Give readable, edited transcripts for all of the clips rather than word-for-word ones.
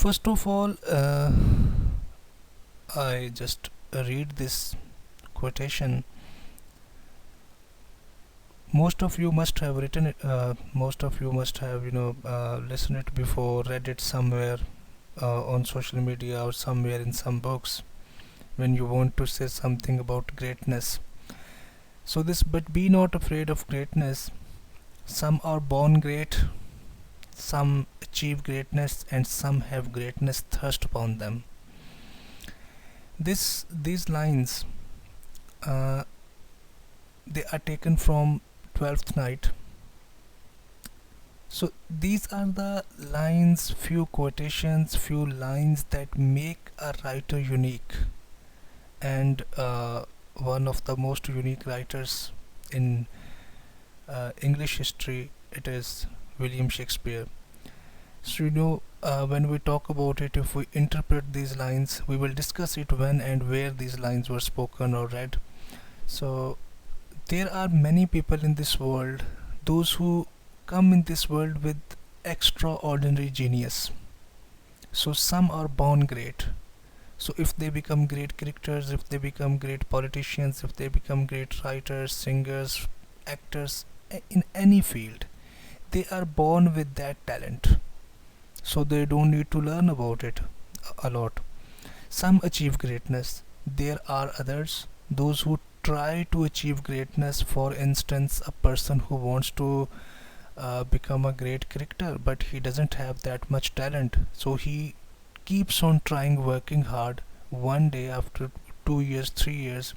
First of all, I just read this quotation. Most of you must have written it. Most of you must have, listened it before, read it somewhere on social media or somewhere in some books. When you want to say something about greatness, so this, but be not afraid of greatness. Some are born great, some achieve greatness, and some have greatness thirst upon them. These lines, uh, they are taken from Twelfth Night. So these are the lines, few quotations, few lines that make a writer unique, and one of the most unique writers in English history. It is William Shakespeare. So when we talk about it, if we interpret these lines, we will discuss it when and where these lines were spoken or read. So there are many people in this world, those who come in this world with extraordinary genius. So some are born great. So if they become great characters, if they become great politicians, if they become great writers, singers, actors, in any field, they are born with that talent. So they don't need to learn about it a lot. Some achieve greatness. There are others, those who try to achieve greatness. For instance, a person who wants to become a great character, but he doesn't have that much talent. So he keeps on trying, working hard. One day, after 2 years, 3 years,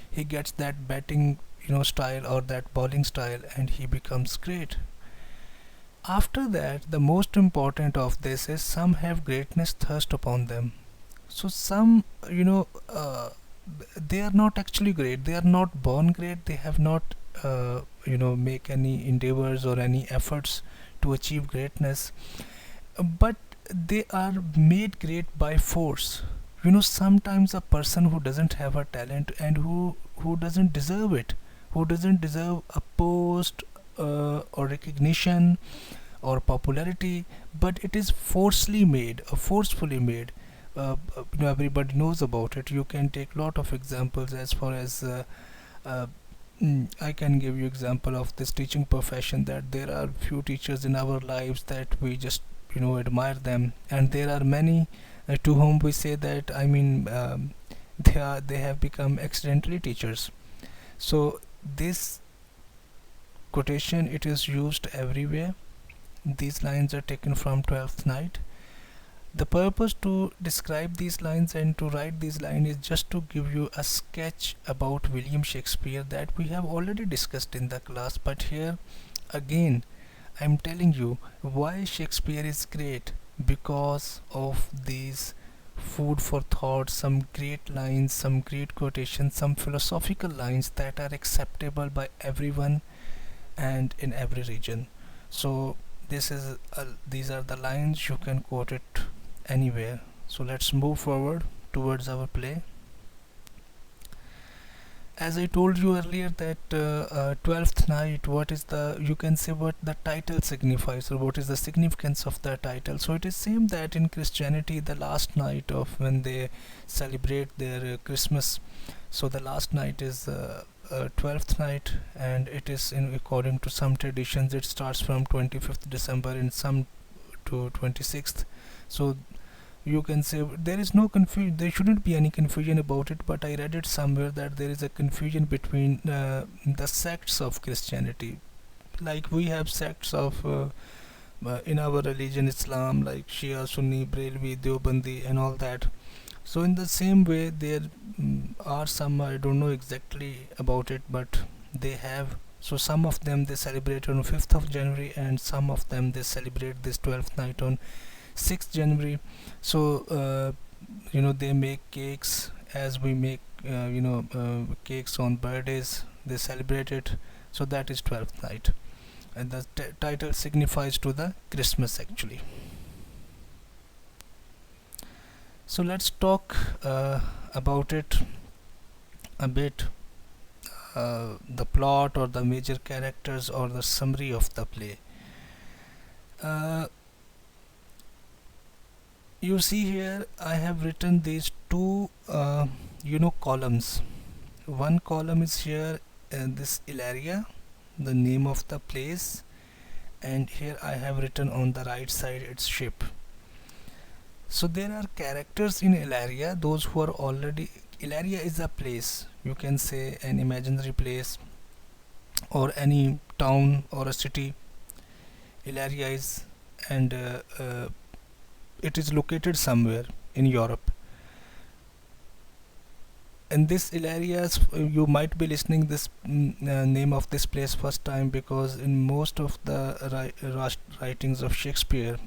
he gets that batting, style or that bowling style, and he becomes great. After that, the most important of this is some have greatness thirst upon them. So some, they are not actually great. They are not born great. They have not, make any endeavors or any efforts to achieve greatness. But they are made great by force. Sometimes a person who doesn't have a talent and who doesn't deserve it, who doesn't deserve a post or recognition or popularity, but it is forcefully made. Everybody knows about it. You can take lot of examples as far as uh, I can give you example of this teaching profession, that there are few teachers in our lives that we just admire them, and there are many to whom we say that, they have become accidentally teachers. So this quotation, it is used everywhere. These lines are taken from Twelfth Night. The purpose to describe these lines and to write these lines is just to give you a sketch about William Shakespeare that we have already discussed in the class, but here again I'm telling you why Shakespeare is great, because of these food for thought, some great lines, some great quotations, some philosophical lines that are acceptable by everyone and in every region. So these are the lines, you can quote it anywhere. So let's move forward towards our play. As I told you earlier that 12th night, what is the, you can say what the title signifies, or what is the significance of the title. So it is same that in Christianity, the last night of when they celebrate their Christmas, so the last night is 12th night, and it is, in according to some traditions, it starts from 25th December, in some to 26th. So you can say there is no confusion, there shouldn't be any confusion about it, but I read it somewhere that there is a confusion between the sects of Christianity. Like we have sects of in our religion, Islam, like Shia, Sunni, Brelvi, Deobandi, and all that. So in the same way, there are some, I don't know exactly about it, but they have. So some of them they celebrate on 5th of January, and some of them they celebrate this 12th night on 6th January. So they make cakes as we make cakes on birthdays. They celebrate it. So that is 12th night, and the title signifies to the Christmas actually. So let's talk about it a bit. The plot or the major characters or the summary of the play. Uh, You see here, I have written these two, columns. One column is here, this Ilaria, the name of the place, and here I have written on the right side its ship. So there are characters in Ilaria, those who are already. Ilaria is a place, you can say an imaginary place or any town or a city. Ilaria is, and it is located somewhere in Europe. And this Ilarias, you might be listening this name of this place first time, because in most of the writings of Shakespeare,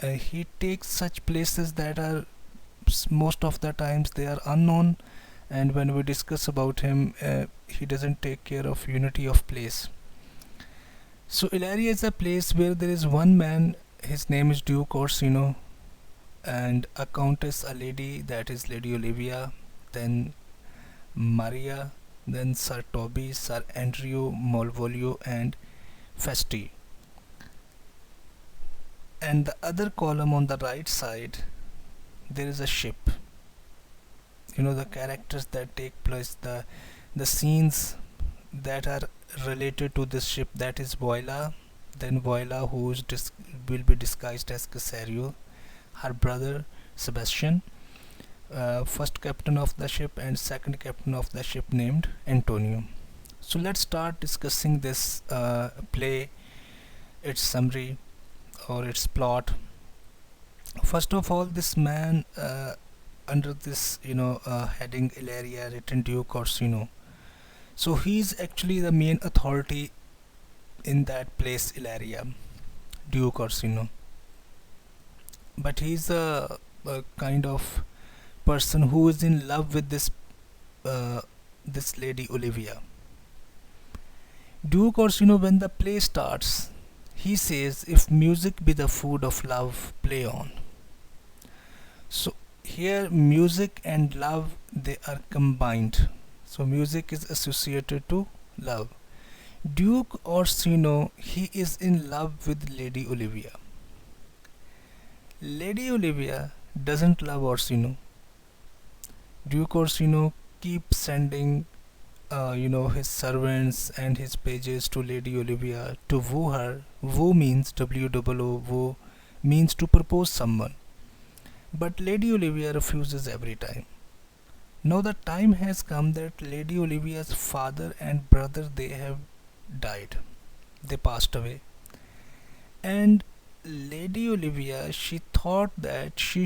he takes such places that are most of the times they are unknown, and when we discuss about him, he doesn't take care of unity of place. So Ilaria is a place where there is one man, his name is Duke Orsino, and a countess, a lady, that is Lady Olivia, then Maria, then Sir Toby, Sir Andrew, Malvolio, and Festi. And the other column on the right side, there is a ship. The characters that take place, the scenes that are related to this ship, that is Voila, then Voila, who is will be disguised as Casario, her brother Sebastian, first captain of the ship, and second captain of the ship named Antonio. So let's start discussing this play, its summary or its plot. First of all, this man, under this heading Ilaria, written Duke Orsino. So he's actually the main authority in that place, Ilaria, Duke Orsino. But he's a kind of person who is in love with this lady Olivia. Duke Orsino, when the play starts, he says, "If music be the food of love, play on." So here, music and love, they are combined. So music is associated to love. Duke Orsino, he is in love with Lady Olivia. Lady Olivia doesn't love Orsino. Duke Orsino keeps sending, his servants and his pages to Lady Olivia to woo her. Woo means W-O-O, woo means to propose someone. But Lady Olivia refuses every time. Now the time has come that Lady Olivia's father and brother, they have died. They passed away. And Lady Olivia, she thought that she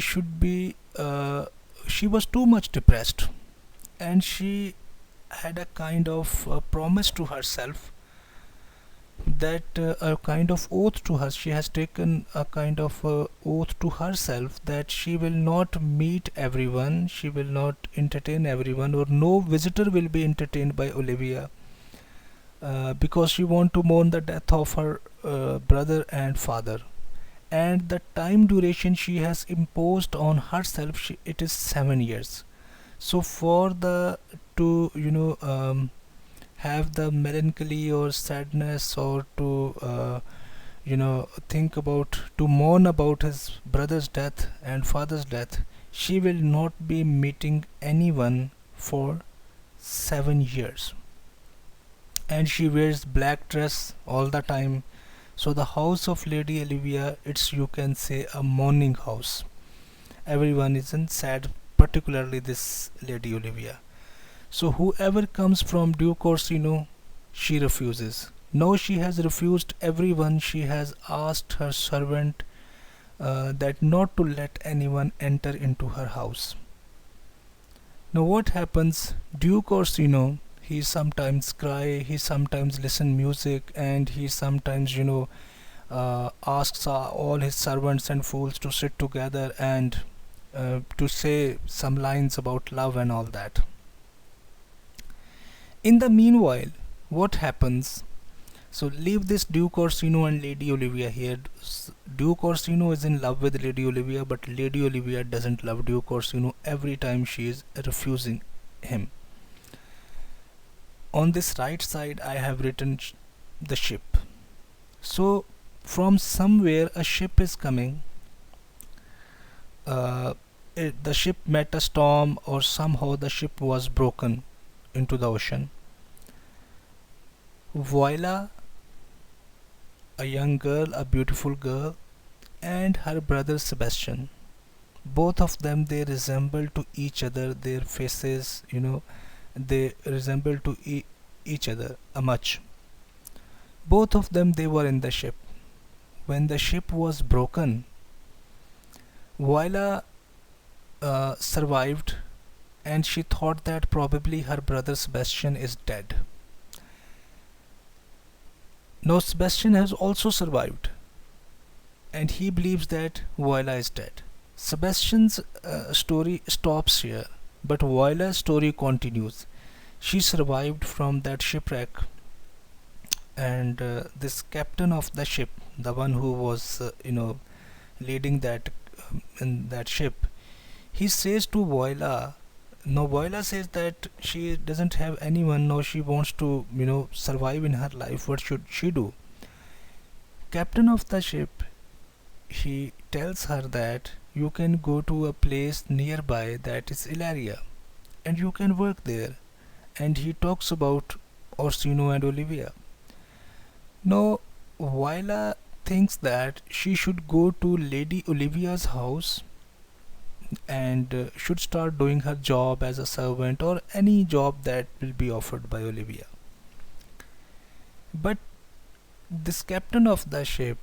was too much depressed, and she had a kind of promise to herself, that a kind of oath to her. She has taken a kind of oath to herself that she will not meet everyone, she will not entertain everyone, or no visitor will be entertained by Olivia, because she want to mourn the death of her brother and father. And the time duration she has imposed on herself, it is 7 years. So for the to have the melancholy or sadness, or to think about, to mourn about his brother's death and father's death, she will not be meeting anyone for 7 years. And she wears black dress all the time. So the house of Lady Olivia, it's, you can say, a mourning house. Everyone is in sad, particularly this Lady Olivia. So whoever comes from Duke Orsino, she refuses. Now she has refused everyone. She has asked her servant that not to let anyone enter into her house. Now what happens? Duke Orsino, he sometimes cry, he sometimes listen music, and he sometimes asks all his servants and fools to sit together and to say some lines about love and all that. In the meanwhile, what happens? So leave this Duke Orsino and Lady Olivia here. Duke Orsino is in love with Lady Olivia, but Lady Olivia doesn't love Duke Orsino. Every time she is refusing him. On this right side, I have written the ship. So from somewhere a ship is coming. uh, the ship met a storm, or somehow the ship was broken into the ocean. Voila, a young girl, a beautiful girl, and her brother Sebastian. Both of them, they resemble to each other. Their faces, they resemble to each other much. Both of them, they were in the ship. When the ship was broken, Voila survived, and she thought that probably her brother Sebastian is dead. Now Sebastian has also survived, and he believes that Voila is dead. Sebastian's story stops here, but Voila's story continues. She survived from that shipwreck, and this captain of the ship, the one who was, leading that in that ship, he says to Voila. Now Voila says that she doesn't have anyone. Now she wants to, survive in her life. What should she do? Captain of the ship, he tells her that you can go to a place nearby, that is Ilaria, and you can work there. And he talks about Orsino and Olivia. Now, Viola thinks that she should go to Lady Olivia's house, and should start doing her job as a servant, or any job that will be offered by Olivia. But this captain of the ship,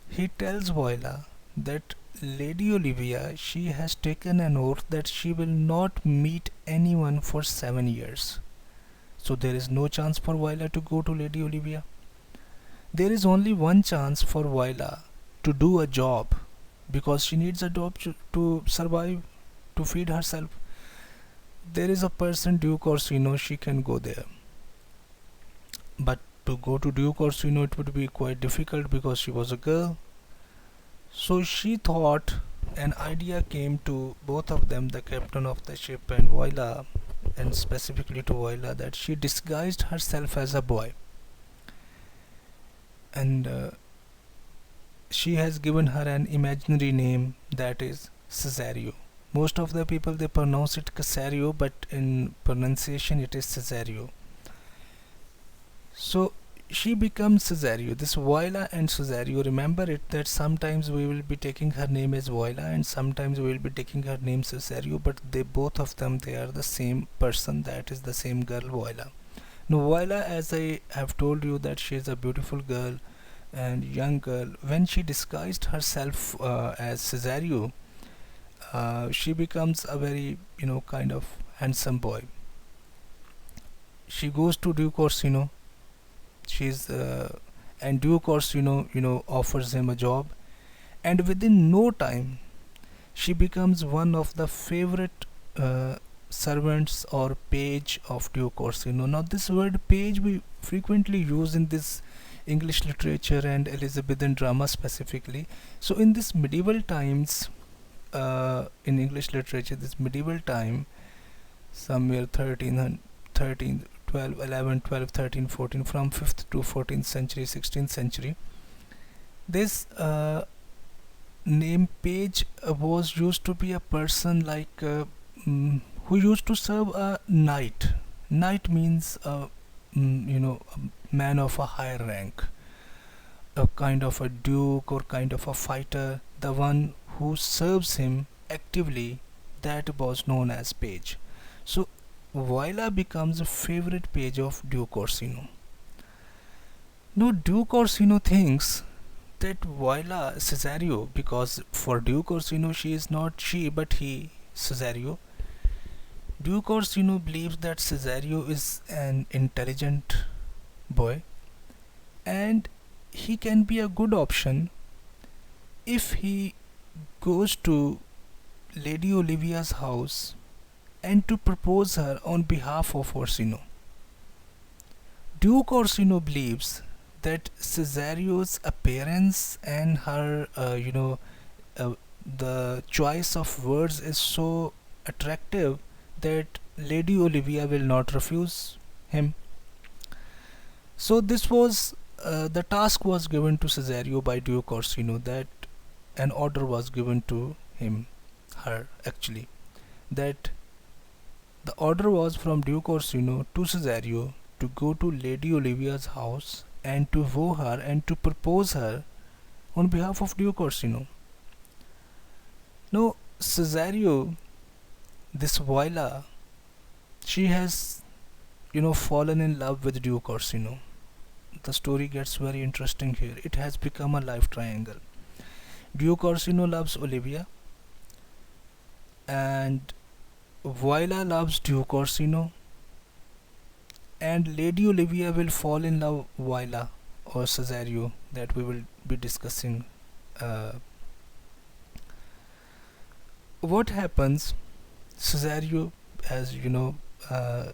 he tells Viola that Lady Olivia, she has taken an oath that she will not meet anyone for 7 years. So there is no chance for Viola to go to Lady Olivia. There is only one chance for Viola to do a job, because she needs a job to survive, to feed herself. There is a person, Duke Orsino, she can go there. But to go to Duke Orsino, it would be quite difficult because she was a girl. So she thought, an idea came to both of them, the captain of the ship and Viola, and specifically to Viola, that she disguised herself as a boy, and she has given her an imaginary name, that is Cesario. Most of the people, they pronounce it Casario, but in pronunciation it is Cesario. So she becomes Cesario. This Viola and Cesario, remember it that sometimes we will be taking her name as Viola and sometimes we will be taking her name Cesario, but they both of them, they are the same person, that is the same girl, Viola. Now Viola, as I have told you, that she is a beautiful girl and young girl. When she disguised herself as Cesario, she becomes a very, kind of handsome boy. She goes to Duke Orsino. She's and Duke Orsino, offers him a job, and within no time, she becomes one of the favorite servants or page of Duke Orsino. Now, this word page we frequently use in this English literature and Elizabethan drama specifically. So, in this medieval times, in English literature, this medieval time, somewhere 13, 12, 11, 12, 13, 14, from 5th to 14th century, 16th century, this name page was used to be a person like who used to serve a knight. Knight means a man of a higher rank, a kind of a duke or kind of a fighter. The one who serves him actively, that was known as page. So Viola becomes a favorite page of Duke Orsino. Now Duke Orsino thinks that Viola Cesario, because for Duke Orsino she is not she but he, Cesario. Duke Orsino believes that Cesario is an intelligent boy, and he can be a good option if he goes to Lady Olivia's house and to propose her on behalf of Orsino. Duke Orsino believes that Cesario's appearance and her, uh, the choice of words is so attractive that Lady Olivia will not refuse him. So this was the task was given to Cesario by Duke Orsino, that an order was given to him her actually that the order was from Duke Orsino to Cesario to go to Lady Olivia's house and to woo her and to propose her on behalf of Duke Orsino. Now, Cesario, this Viola, she has, fallen in love with Duke Orsino. The story gets very interesting here. It has become a life triangle. Duke Orsino loves Olivia, and Viola loves Duke Orsino, and Lady Olivia will fall in love Viola or Cesario that we will be discussing. Uh, what happens? Cesario, as you know, uh,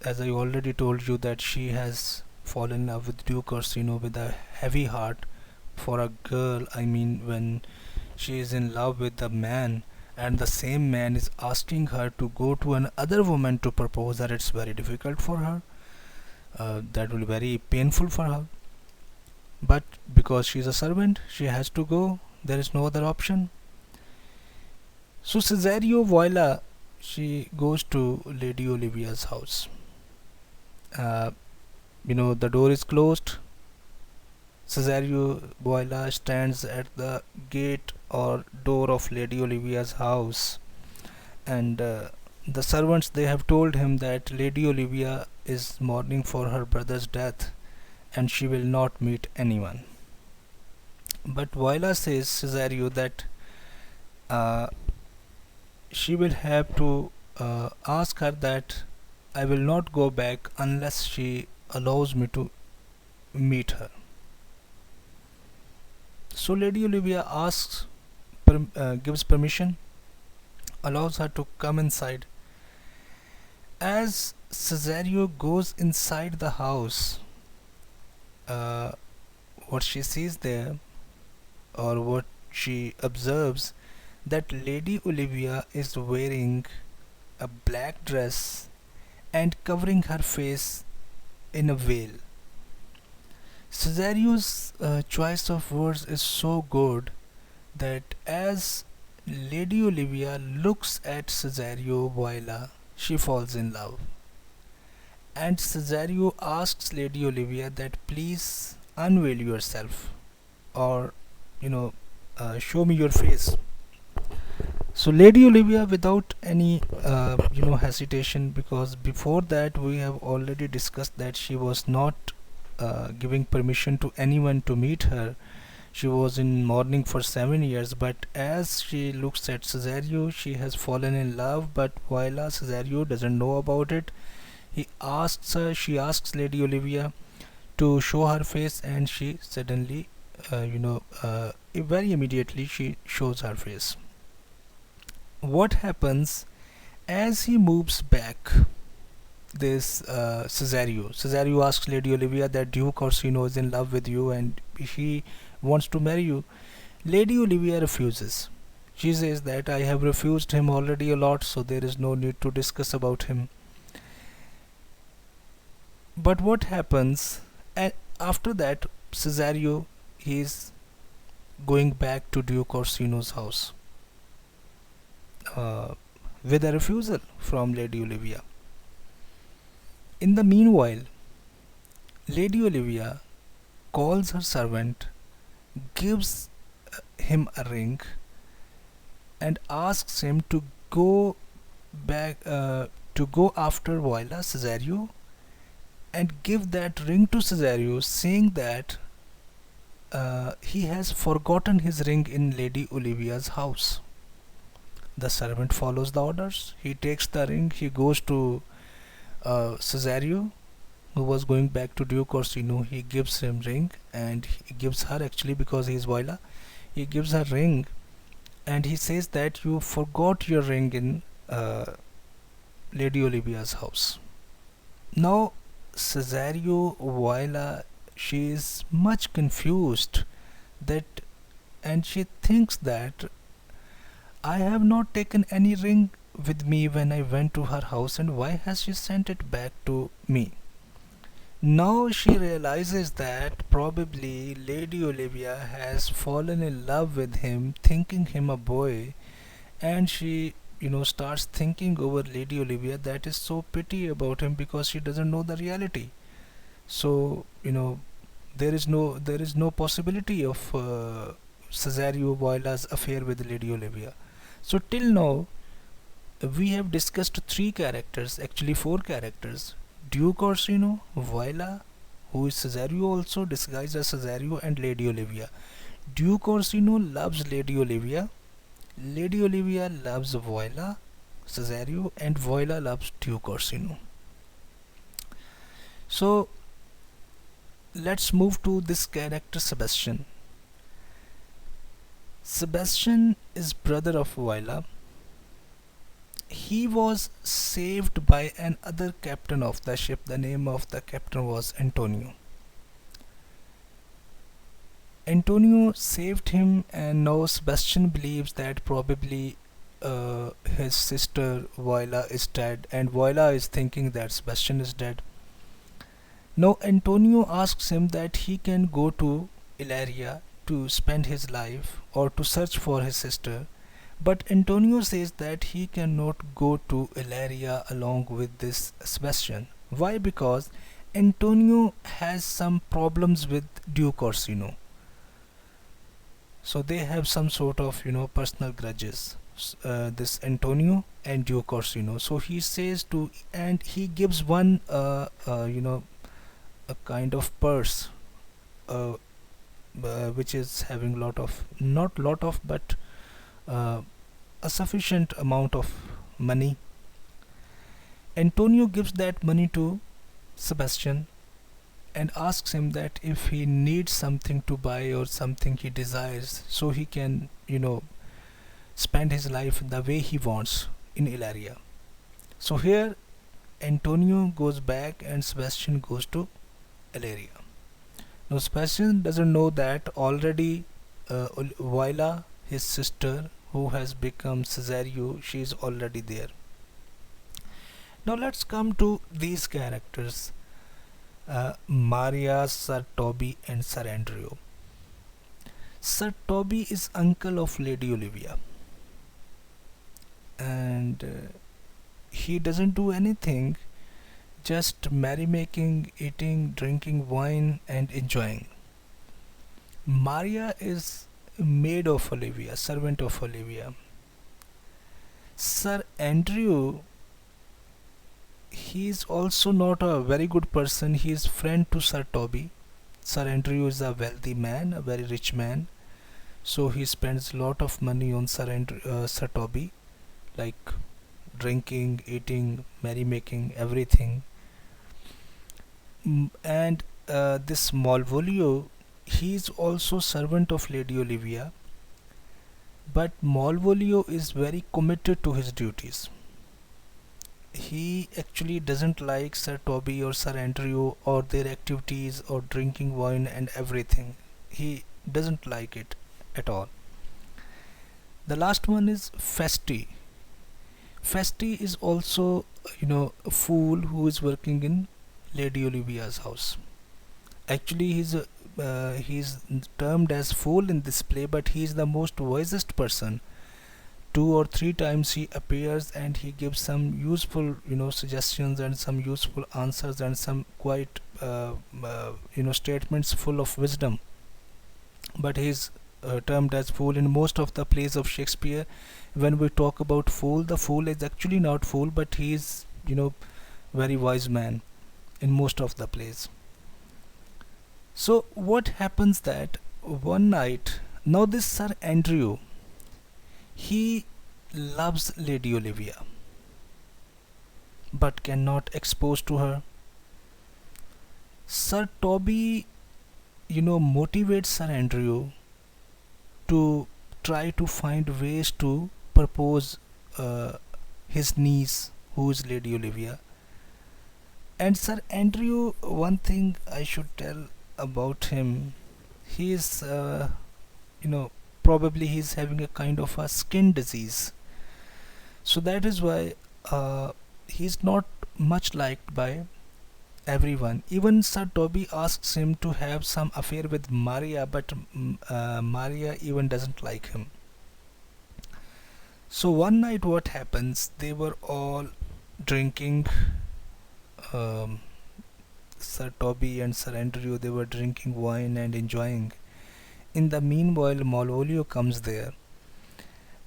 as I already told you, that she has fallen in love with Duke Orsino with a heavy heart for a girl. I mean, when she is in love with a man and the same man is asking her to go to another woman to propose her, it's very difficult for her. That will be very painful for her. But because she is a servant, she has to go. There is no other option. So Cesario Viola, she goes to Lady Olivia's house. Uh, the door is closed. Cesario Viola stands at the gate or door of Lady Olivia's house, and the servants, they have told him that Lady Olivia is mourning for her brother's death and she will not meet anyone. But Viola says Cesario that uh, she will have to ask her that I will not go back unless she allows me to meet her. So Lady Olivia gives permission, allows her to come inside. As Cesario goes inside the house, uh, what she sees there, or what she observes, that Lady Olivia is wearing a black dress and covering her face in a veil. Cesario's choice of words is so good that as Lady Olivia looks at Cesario Viola, she falls in love. And Cesario asks Lady Olivia that please unveil yourself, or show me your face. So Lady Olivia, without any hesitation, because before that we have already discussed that she was not giving permission to anyone to meet her. She was in mourning for 7 years, but as she looks at Cesario, she has fallen in love. But Viola, Cesario doesn't know about it. She asks Lady Olivia to show her face, and she suddenly, very immediately, she shows her face. What happens as he moves back? This Cesario asks Lady Olivia that Duke Orsino is in love with you and he wants to marry you. Lady Olivia refuses. She says that I have refused him already a lot, so there is no need to discuss about him. But what happens? And after that, Cesario, he is going back to Duke Orsino's house uh, with a refusal from Lady Olivia. In the meanwhile, Lady Olivia calls her servant, gives him a ring, and asks him to go back to go after Viola, Cesario, and give that ring to Cesario, saying that he has forgotten his ring in Lady Olivia's house. The servant follows the orders. He takes the ring. He goes to Cesario, who was going back to Duke Orsino. He gives him ring, and he gives her, actually, because he is Viola. He gives her ring, and he says that you forgot your ring in Lady Olivia's house. Now, Cesario Viola, she is much confused that, and she thinks that I have not taken any ring with me when I went to her house, and why has she sent it back to me? Now she realizes that probably Lady Olivia has fallen in love with him, thinking him a boy, and she starts thinking over Lady Olivia that is so pity about him because she doesn't know the reality. So there is no possibility of Cesario Voila's affair with Lady Olivia. So till now we have discussed three characters, actually four characters: Duke Orsino, Voila, who is Cesario also disguised as Cesario, and Lady Olivia. Duke Orsino loves Lady Olivia, Lady Olivia loves Voila, Cesario, and Voila loves Duke Orsino. So let's move to this character Sebastian. Sebastian is brother of Voila. He was saved by another captain of the ship. The name of the captain was Antonio. Antonio saved him, and now Sebastian believes that probably his sister Voila is dead, and Voila is thinking that Sebastian is dead. Now Antonio asks him that he can go to Ilaria to spend his life or to search for his sister, but Antonio says that he cannot go to Ilaria along with this Sebastian. Why? Because Antonio has some problems with Duke Orsino. So they have some sort of personal grudges. This Antonio and Duke Orsino. So he says to, and he gives one a kind of purse, uh, which is having lot of, not lot of, but uh, a sufficient amount of money. Antonio gives that money to Sebastian and asks him that if he needs something to buy or something he desires, so he can spend his life the way he wants in Ilaria. So here Antonio goes back and Sebastian goes to Ilaria. Now Sebastian doesn't know that already Viola, his sister, who has become Cesario, she is already there. Now let's come to these characters, Maria, Sir Toby, and Sir Andrew. Sir Toby is uncle of Lady Olivia, and he doesn't do anything, just merrymaking, eating, drinking wine, and enjoying. Maria is maid of Olivia, servant of Olivia. Sir Andrew, he is also not a very good person. He is friend to Sir Toby. Sir Andrew is a wealthy man, a very rich man, so he spends lot of money on Sir Toby, like drinking, eating, merrymaking, everything. And this Malvolio, he is also servant of Lady Olivia, but Malvolio is very committed to his duties. He actually doesn't like Sir Toby or Sir Andrew or their activities or drinking wine and everything. He doesn't like it at all. The last one is Festi. Festi is also, a fool who is working in Lady Olivia's house. Actually, he's termed as fool in this play, but he is the most wisest person. Two or three times he appears and he gives some useful suggestions and some useful answers and some quite statements full of wisdom, but he is termed as fool in most of the plays of Shakespeare. When we talk about fool, the fool is actually not fool, but he is very wise man in most of the plays. So what happens that one night, now this Sir Andrew, he loves Lady Olivia but cannot expose to her. Sir Toby, motivates Sir Andrew to try to find ways to propose his niece, who is Lady Olivia. And Sir Andrew, one thing I should tell about him, he is, you know, probably he's having a kind of a skin disease. So that is why he's not much liked by everyone. Even Sir Toby asks him to have some affair with Maria, but Maria even doesn't like him. So one night, what happens? They were all drinking. Um, Sir Toby and Sir Andrew, they were drinking wine and enjoying. In the meanwhile, Malvolio comes there,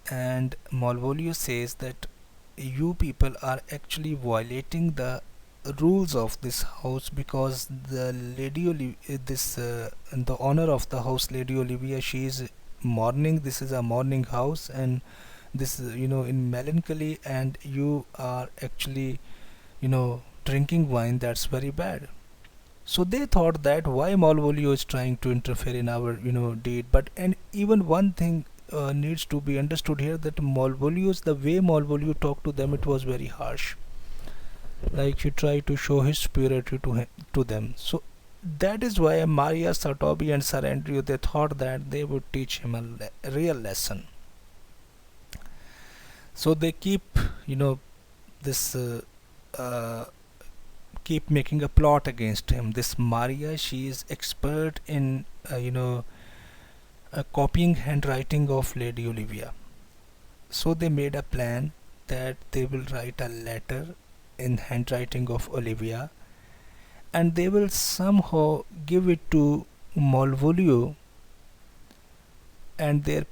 and Malvolio says that you people are actually violating the rules of this house, because the the owner of the house, Lady Olivia, she is mourning. This is a mourning house, and this in melancholy, and you are actually drinking wine. That's very bad. So they thought that why Malvolio is trying to interfere in our deed. But and even one thing needs to be understood here, that Malvolio's the way Malvolio talked to them, it was very harsh. Like he tried to show his superiority to them. So that is why Maria, Sir Toby, and Sir Andrew, they thought that they would teach him a real lesson. So they keep this uh, keep making a plot against him. This Maria, she is expert in copying handwriting of Lady Olivia. So they made a plan that they will write a letter in handwriting of Olivia, and they will somehow give it to Malvolio, and their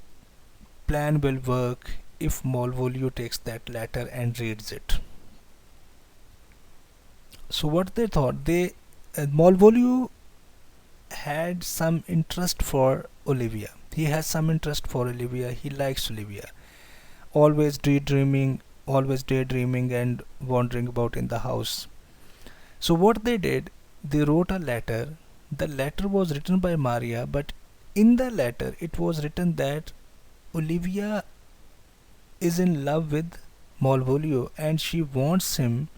plan will work if Malvolio takes that letter and reads it. So what they thought, they Malvolio had some interest for Olivia. He has some interest for Olivia. He likes Olivia. Always daydreaming and wandering about in the house. So what they did, they wrote a letter. The letter was written by Maria, but in the letter it was written that Olivia is in love with Malvolio, and she wants him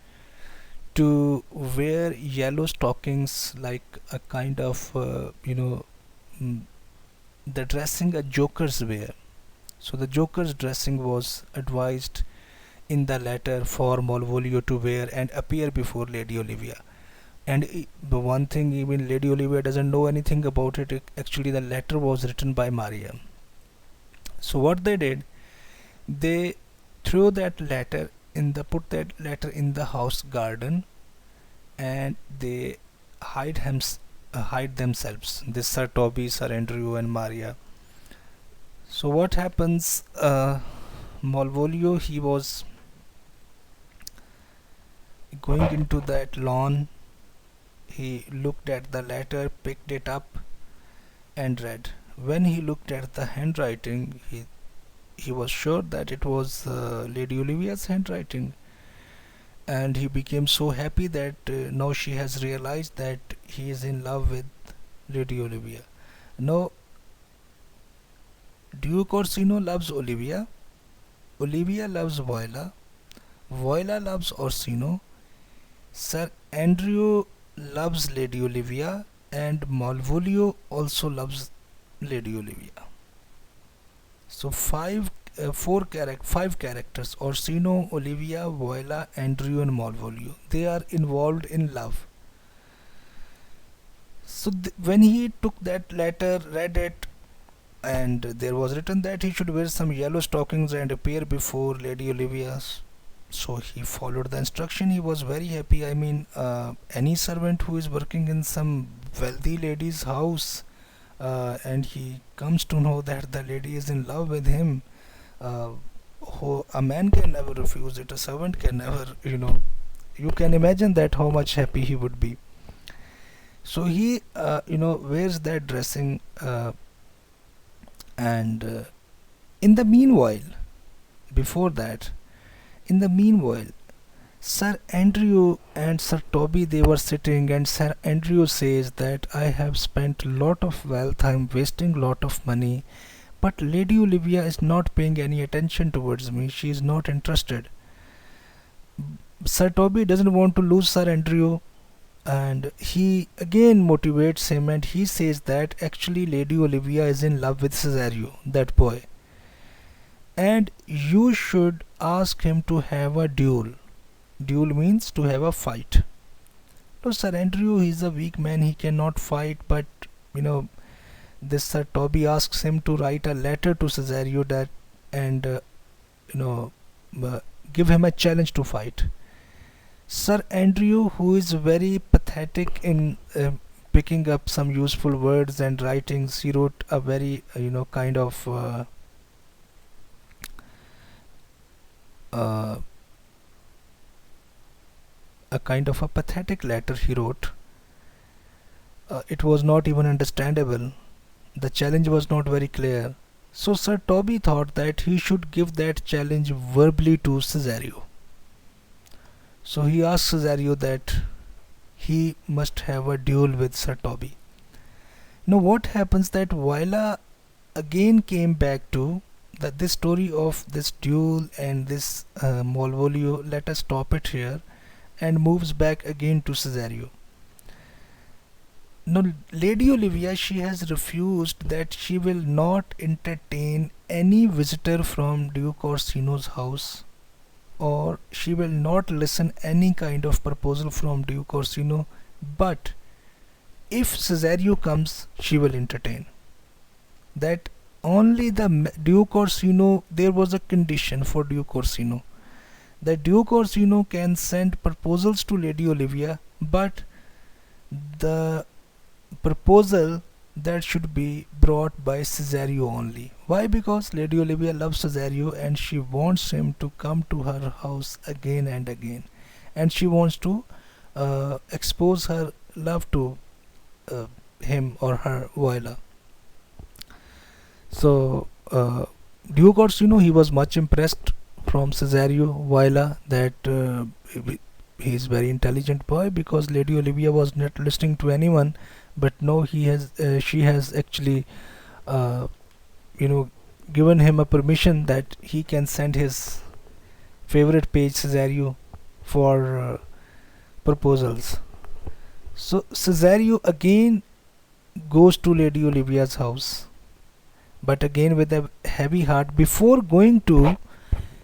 to wear yellow stockings, like a kind of mm, the dressing a jokers wear. So the joker's dressing was advised in the letter for Malvolio to wear and appear before Lady Olivia. And the one thing, even Lady Olivia doesn't know anything about it. Actually, the letter was written by Maria. So what they did, they threw that letter in the put that letter in the house garden, and they hide themselves. This Sir Toby, Sir Andrew, and Maria. So what happens? Malvolio, he was going into that lawn. He looked at the letter, picked it up, and read. When he looked at the handwriting, he was sure that it was Lady Olivia's handwriting, and he became so happy that now she has realized that he is in love with Lady Olivia. Now, Duke Orsino loves Olivia, Olivia loves Voila, Voila loves Orsino, Sir Andrew loves Lady Olivia, and Malvolio also loves Lady Olivia. So five characters: Orsino, Olivia, Voila, Andrew, and Malvolio. They are involved in love. So when he took that letter, read it, and there was written that he should wear some yellow stockings and appear before Lady Olivia's. So he followed the instruction. He was very happy. I mean, any servant who is working in some wealthy lady's house, and he comes to know that the lady is in love with him, uh, a man can never refuse it. A servant can never, you can imagine that how much happy he would be. So he, wears that dressing, and in the meanwhile, before that, in the meanwhile, Sir Andrew and Sir Toby, they were sitting, and Sir Andrew says that I have spent lot of wealth, I'm wasting lot of money, but Lady Olivia is not paying any attention towards me. She is not interested. Sir Toby doesn't want to lose Sir Andrew, and he again motivates him, and he says that actually Lady Olivia is in love with Cesario, that boy, and you should ask him to have a duel. Duel means to have a fight. So Sir Andrew, he's a weak man, he cannot fight, but you know this Sir Toby asks him to write a letter to Cesario, that and you know give him a challenge to fight. Sir Andrew, who is very pathetic in picking up some useful words and writings, he wrote a very uh, a kind of a pathetic letter he wrote. It was not even understandable. The challenge was not very clear. So Sir Toby thought that he should give that challenge verbally to Cesario. So he asked Cesario that he must have a duel with Sir Toby. Now what happens that Viola again came back to that this story of this duel and this Malvolio. Let us stop it here and moves back again to Cesario. Now, Lady Olivia, she has refused that she will not entertain any visitor from Duke Orsino's house, or she will not listen any kind of proposal from Duke Orsino. But if Cesario comes, she will entertain. That only the Duke Orsino. There was a condition for Duke Orsino that Duke Orsino can send proposals to Lady Olivia, but the proposal that should be brought by Cesario only. Why? Because Lady Olivia loves Cesario and she wants him to come to her house again and again, and she wants to expose her love to uh, him or her Viola. So Duke Orsino, he was much impressed from Cesario Viola that he is very intelligent boy, because Lady Olivia was not listening to anyone. But no, she has actually uh, you know given him a permission that he can send his favorite page Cesario for proposals. So Cesario again goes to Lady Olivia's house, but again with a heavy heart. Before going to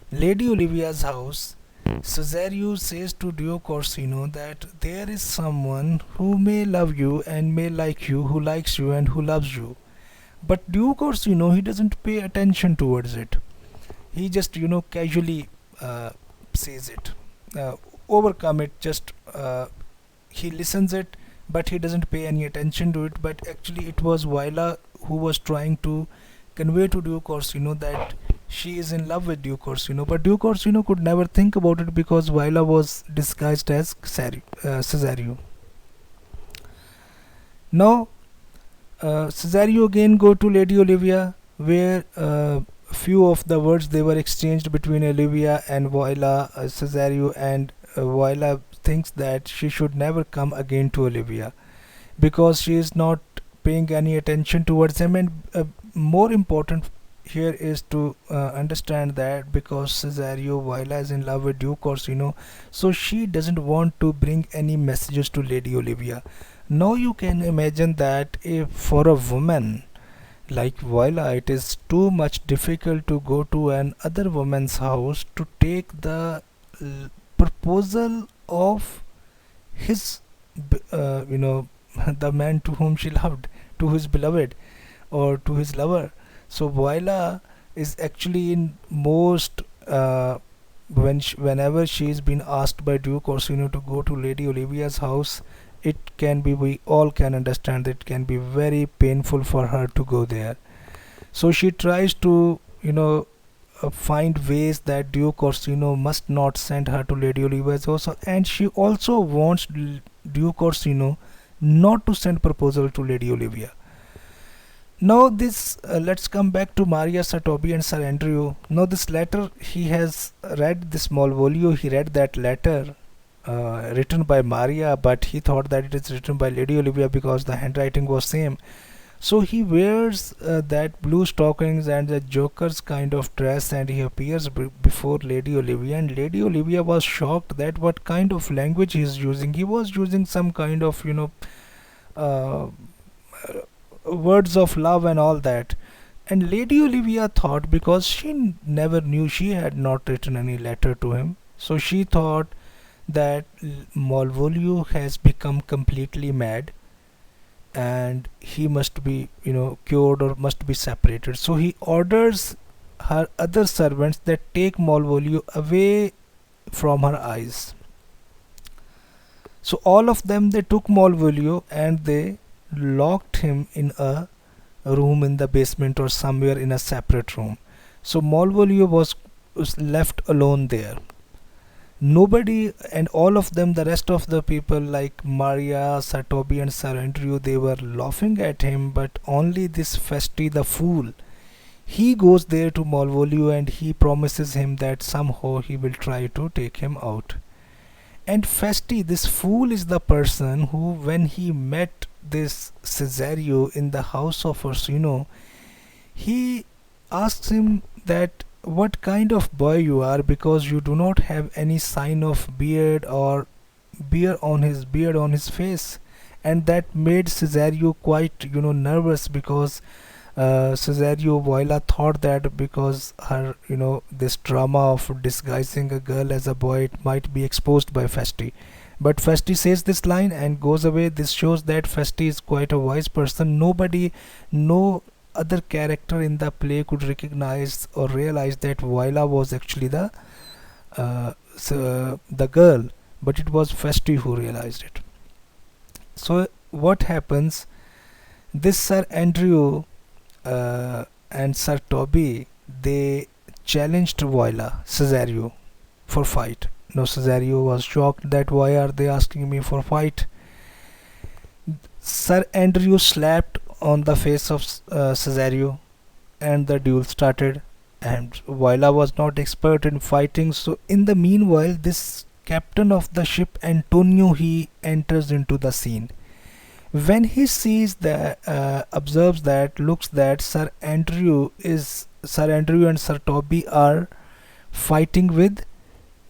Lady Olivia's house, Cesario says to Duke Orsino that there is someone who may love you and may like you, who likes you and who loves you. But Duke Orsino, he doesn't pay attention towards it. He just casually says it, overcome it. Just he listens it, but he doesn't pay any attention to it. But actually, it was Viola who was trying to convey to Duke Orsino that she is in love with Duke Orsino, but Duke Orsino could never think about it because Viola was disguised as Cesario. Now, Cesario again go to Lady Olivia, where few of the words they were exchanged between Olivia and Viola, Cesario, and Viola thinks that she should never come again to Olivia because she is not paying any attention towards him, and more important here is to understand that because Cesario Viola is in love with Duke Orsino, so she doesn't want to bring any messages to Lady Olivia. Now you can imagine that if for a woman like Viola it is too much difficult to go to an other woman's house to take the proposal of his the man to whom she loved, to his beloved or to his lover. So Viola is actually in most whenever she is being asked by Duke Orsino to go to Lady Olivia's house, it can be, we all can understand that it can be very painful for her to go there. So she tries to find ways that Duke Orsino must not send her to Lady Olivia's house, and she also wants Duke Orsino not to send proposal to Lady Olivia. Now this let's come back to Maria, Sir Toby and Sir Andrew. Now this letter, he has read this Malvolio, he read that letter written by Maria, but he thought that it is written by Lady Olivia because the handwriting was same. So he wears that blue stockings and the joker's kind of dress, and he appears before Lady Olivia, and Lady Olivia was shocked that what kind of language he is using. He was using some kind of uh, words of love and all that. And Lady Olivia thought, because she never knew, she had not written any letter to him, so she thought that Malvolio has become completely mad and he must be cured or must be separated. So he orders her other servants that take Malvolio away from her eyes. So all of them, they took Malvolio and they locked him in a room in the basement or somewhere in a separate room. So Malvolio was left alone there. Nobody, and all of them, the rest of the people like Maria, Sir Toby and Sir Andrew, they were laughing at him, but only this Festi the fool, he goes there to Malvolio and he promises him that somehow he will try to take him out. And Festi, this fool, is the person who, when he met this Cesario in the house of Orsino, he asks him that what kind of boy you are, because you do not have any sign of beard or beard on his face. And that made Cesario quite nervous, because Cesario Voila thought that because her this drama of disguising a girl as a boy, it might be exposed by Festi. But Festi says this line and goes away. This shows that Festi is quite a wise person. No other character in the play could recognize or realize that Voila was actually the girl, but it was Festi who realized it. So what happens? This Sir Andrew and Sir Toby, they challenged Voila, Cesario, for fight. No, Cesario was shocked that why are they asking me for fight. Sir Andrew slapped on the face of Cesario, and the duel started. And Voila was not expert in fighting, so in the meanwhile, this captain of the ship Antonio, he enters into the scene. When he sees that, observes that, looks that Sir Andrew and Sir Toby are fighting with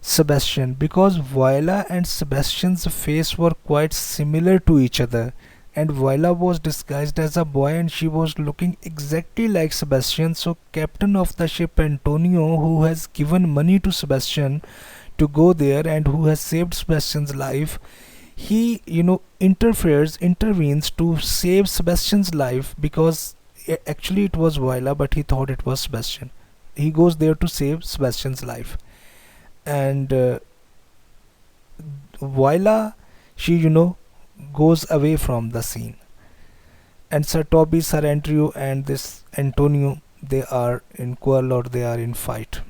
Sebastian, because Voila and Sebastian's face were quite similar to each other, and Voila was disguised as a boy and she was looking exactly like Sebastian. So captain of the ship Antonio, who has given money to Sebastian to go there and who has saved Sebastian's life, he intervenes to save Sebastian's life, because actually it was Voila, but he thought it was Sebastian. He goes there to save Sebastian's life, and Voila, she goes away from the scene. And Sir Toby, Sir Andrew and this Antonio, they are in quarrel, or they are in fight.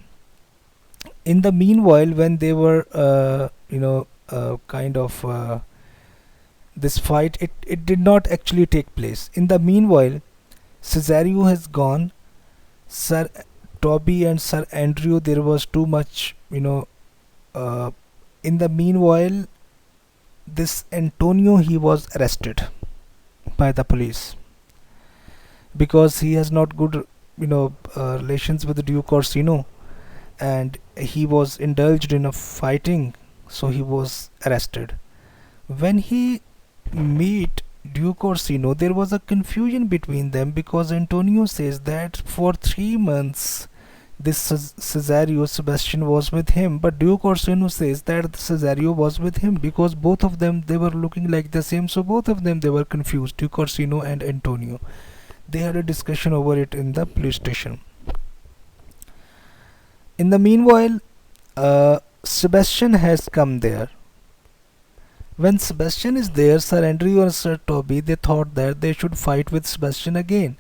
In the meanwhile, when they were kind of this fight, it did not actually take place. In the meanwhile, Cesario has gone. Sir Toby and Sir Andrew, there was too much in the meanwhile, this Antonio, he was arrested by the police, because he has not good relations with the Duke Orsino, and he was indulged in a fighting, so he was arrested. When he meet Duke Orsino, there was a confusion between them, because Antonio says that for 3 months this Cesario Sebastian was with him, but Duke Orsino says that Cesario was with him, because both of them, they were looking like the same. So both of them, they were confused, Duke Orsino and Antonio. They had a discussion over it in the police station. In the meanwhile, Sebastian has come there. When Sebastian is there, Sir Andrew and Sir Toby, they thought that they should fight with Sebastian again.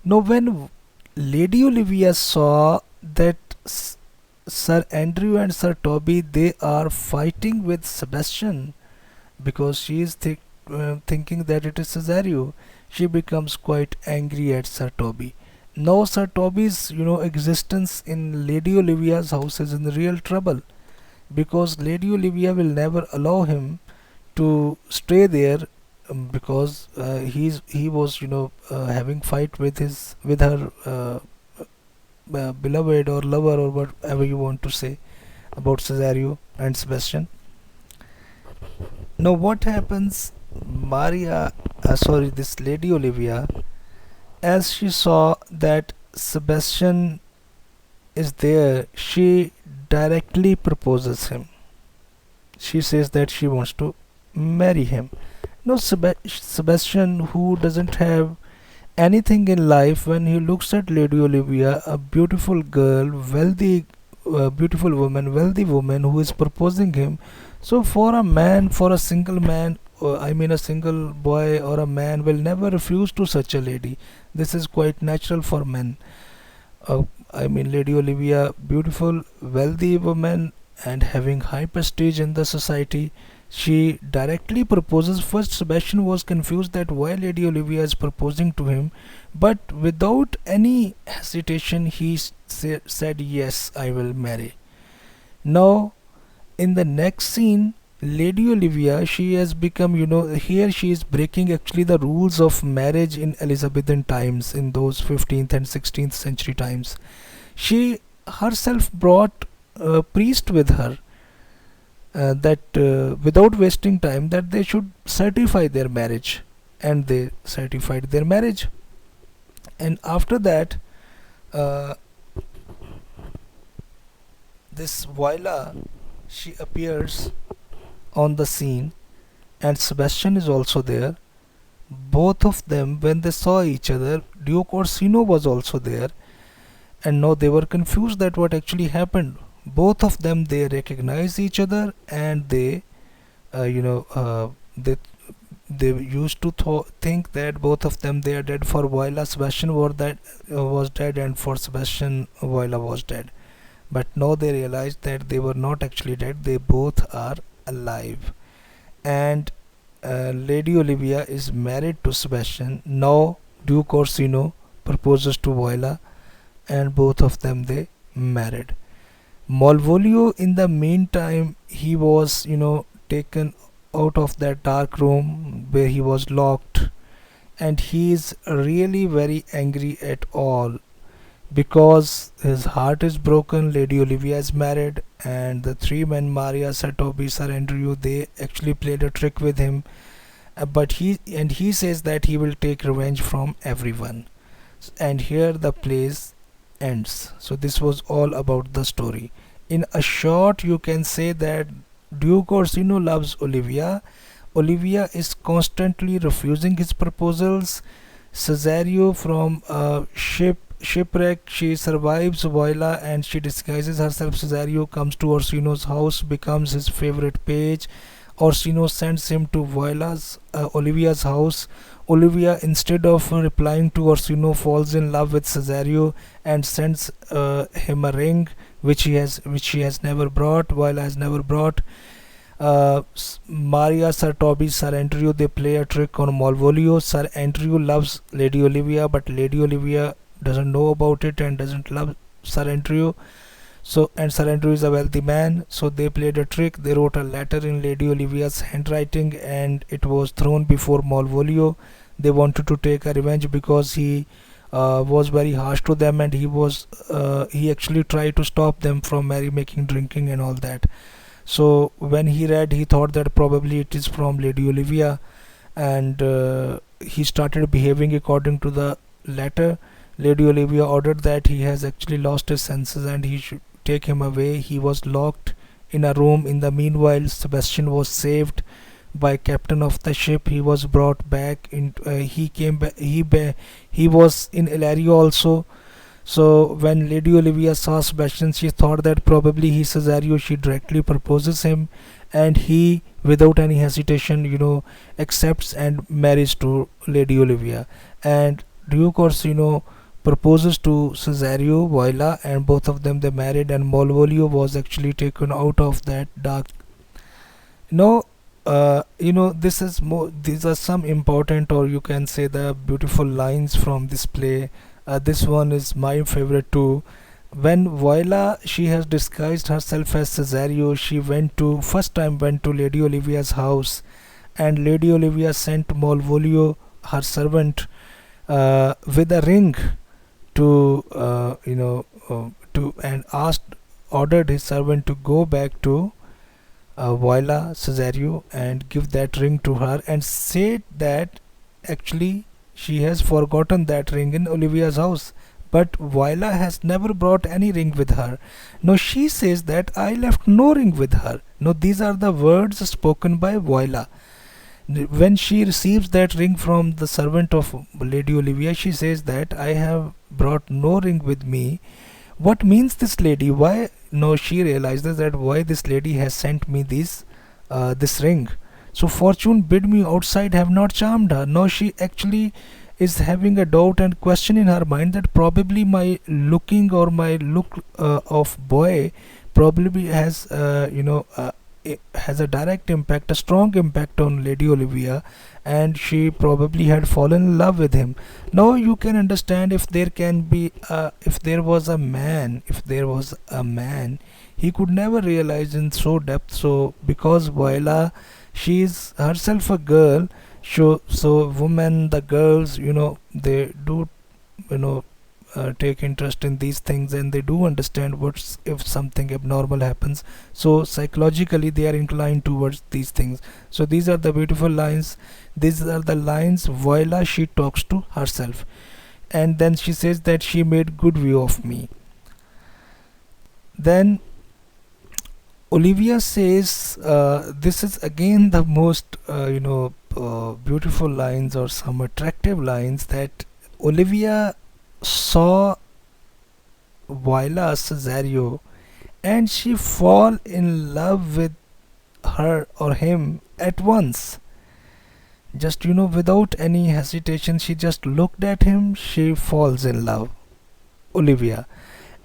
Now when Lady Olivia saw that Sir Andrew and Sir Toby, they are fighting with Sebastian, because she is thinking that it is Cesario, she becomes quite angry at Sir Toby. Now Sir Toby's existence in Lady Olivia's house is in real trouble, because Lady Olivia will never allow him to stay there, because he was having fight with her beloved or lover, or whatever you want to say about Cesario and Sebastian. Now what happens? This Lady Olivia, as she saw that Sebastian is there, she directly proposes him. She says that she wants to marry him. No, Sebastian, who doesn't have anything in life when he looks at Lady Olivia, a beautiful girl, wealthy, beautiful woman, wealthy woman who is proposing him. So for a man, for a single man, I mean a single boy or a man will never refuse to such a lady. This is quite natural for men. I mean, Lady Olivia, beautiful, wealthy woman, and having high prestige in the society. She directly proposes. First, Sebastian was confused that why Lady Olivia is proposing to him, but without any hesitation, he said, "Yes, I will marry." Now, in the next scene, Lady Olivia, she has become, here she is breaking actually the rules of marriage in Elizabethan times, in those 15th and 16th century times. She herself brought a priest with her, that without wasting time, that they should certify their marriage, and they certified their marriage. And after that, uh, this Viola, she appears on the scene, and Sebastian is also there. Both of them, when they saw each other, Duke Orsino was also there, and now they were confused that what actually happened. Both of them, they recognize each other, and they, uh, you know, uh, they they used to think that both of them, they are dead. For Viola, Sebastian was dead, and for Sebastian, Viola was dead. But now they realized that they were not actually dead. They both are alive, and Lady Olivia is married to Sebastian. Now Duke Orsino proposes to Viola, and both of them, they married. Malvolio, in the meantime, he was, taken out of that dark room where he was locked, and he is really very angry at all because his heart is broken. Lady Olivia is married, and the three men, Maria, Sir Toby, Sir Andrew, they actually played a trick with him. But he says that he will take revenge from everyone. And here the plays ends. So this was all about the story. In a short, you can say that Duke Orsino loves Olivia. Olivia is constantly refusing his proposals. Cesario, from a shipwreck, she survives Viola, and she disguises herself. Cesario comes to Orsino's house, becomes his favorite page. Orsino sends him to Olivia's house. Olivia, instead of replying to Orsino, falls in love with Cesario and sends him a ring which she has never brought. Viola has never brought. Maria, Sir Toby, Sir Andrew, they play a trick on Malvolio. Sir Andrew loves Lady Olivia, but Lady Olivia doesn't know about it and doesn't love Sir Andrew. So, and Sir Andrew is a wealthy man, so they played a trick. They wrote a letter in Lady Olivia's handwriting, and it was thrown before Malvolio. They wanted to take a revenge because he was very harsh to them, and he actually tried to stop them from merrymaking, drinking, and all that. So when he read, he thought that probably it is from Lady Olivia, and he started behaving according to the letter. Lady Olivia ordered that he has actually lost his senses and he should take him away. He was locked in a room. In the meanwhile, Sebastian was saved by captain of the ship. He was brought back in. He came back. He was in Ilario also. So when Lady Olivia saw Sebastian, she thought that probably he Cesario. She directly proposes him, and he, without any hesitation, accepts and marries to Lady Olivia. And Duke Orsino proposes to Cesario, Viola, and both of them, they married, and Malvolio was actually taken out of that dark. No, this is more. These are some important, or you can say, the beautiful lines from this play. This one is my favorite too. When Viola, she has disguised herself as Cesario, she first time went to Lady Olivia's house, and Lady Olivia sent Malvolio, her servant, with a ring to to, and ordered his servant to go back to Viola, Cesario, and give that ring to her, and said that actually she has forgotten that ring in Olivia's house. But Viola has never brought any ring with her. No, she says that I left no ring with her. No, these are the words spoken by Viola. When she receives that ring from the servant of Lady Olivia, she says that I have brought no ring with me. What means this lady? Why? No, she realizes that why this lady has sent me this ring. So fortune bid me outside have not charmed her. Now she actually is having a doubt and question in her mind that probably my looking or my look of boy probably has it has a direct impact, a strong impact on Lady Olivia, and she probably had fallen in love with him. Now you can understand if there can be if there was a man, he could never realize in so depth. So because Voila, she is herself a girl, so women, the girls, they do, you know take interest in these things, and they do understand what's if something abnormal happens. So psychologically they are inclined towards these things. So these are the beautiful lines. These are the lines Voila she talks to herself, and then she says that she made good view of me. Then Olivia says, this is again the most beautiful lines or some attractive lines, that Olivia saw Viola Cesario and she fall in love with her or him at once. Just without any hesitation, she just looked at him, she falls in love. Olivia.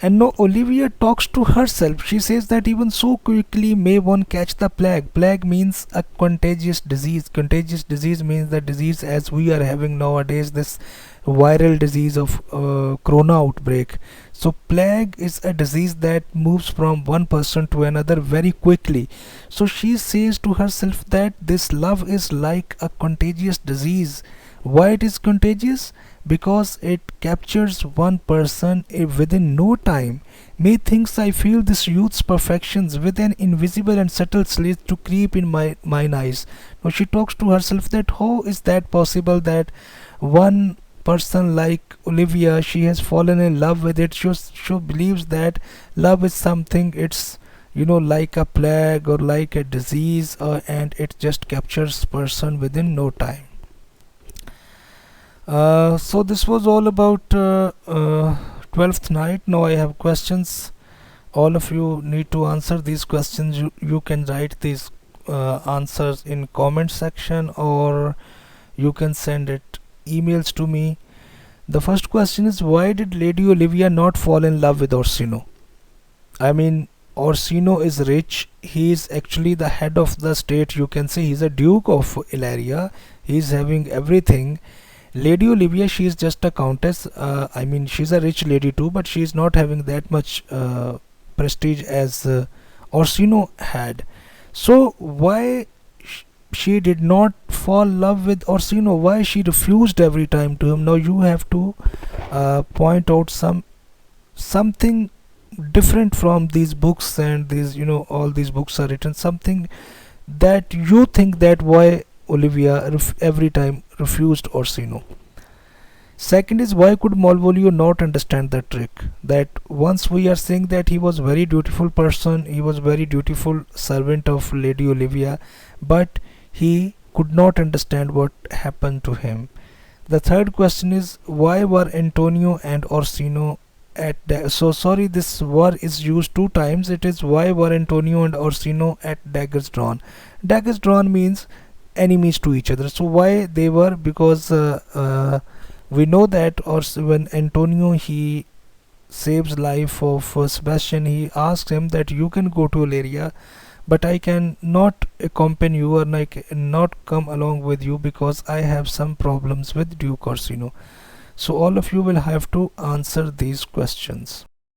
And now Olivia talks to herself. She says that even so quickly may one catch the plague. Plague means a contagious disease. Contagious disease means the disease as we are having nowadays, this viral disease of corona outbreak. So plague is a disease that moves from one person to another very quickly. So she says to herself that this love is like a contagious disease. Why it is contagious? Because it captures one person within no time. Methinks I feel this youth's perfections with an invisible and subtle slit to creep in my mine eyes. Now she talks to herself that how is that possible that one person like Olivia, she has fallen in love with it. She believes that love is something, it's like a plague or like a disease, and it just captures person within no time. So this was all about 12th night. Now I have questions. All of you need to answer these questions. You can write these answers in comment section, or you can send it emails to me. The first question is, why did Lady Olivia not fall in love with Orsino? I mean, Orsino is rich. He is actually the head of the state. You can say he's a Duke of Ilaria. He's having everything. Lady Olivia, she is just a countess. I mean, she's a rich lady too, but she is not having that much prestige as Orsino had. So why she did not fall in love with Orsino? Why she refused every time to him? Now you have to point out something different from these books, and these all these books are written, something that you think that why Olivia every time refused Orsino. Second is, why could Malvolio not understand the trick? That once we are saying that he was very dutiful person, he was very dutiful servant of Lady Olivia, but he could not understand what happened to him. The third question is, why were Antonio and Orsino at so sorry, this were is used two times. It is why were Antonio and Orsino at daggers drawn. Daggers drawn means enemies to each other. So why they were? Because we know that, or when Antonio he saves life of Sebastian, he asks him that you can go to Ilaria, but I can not accompany you, or I cannot come along with you because I have some problems with Duke Orsino. So all of you will have to answer these questions.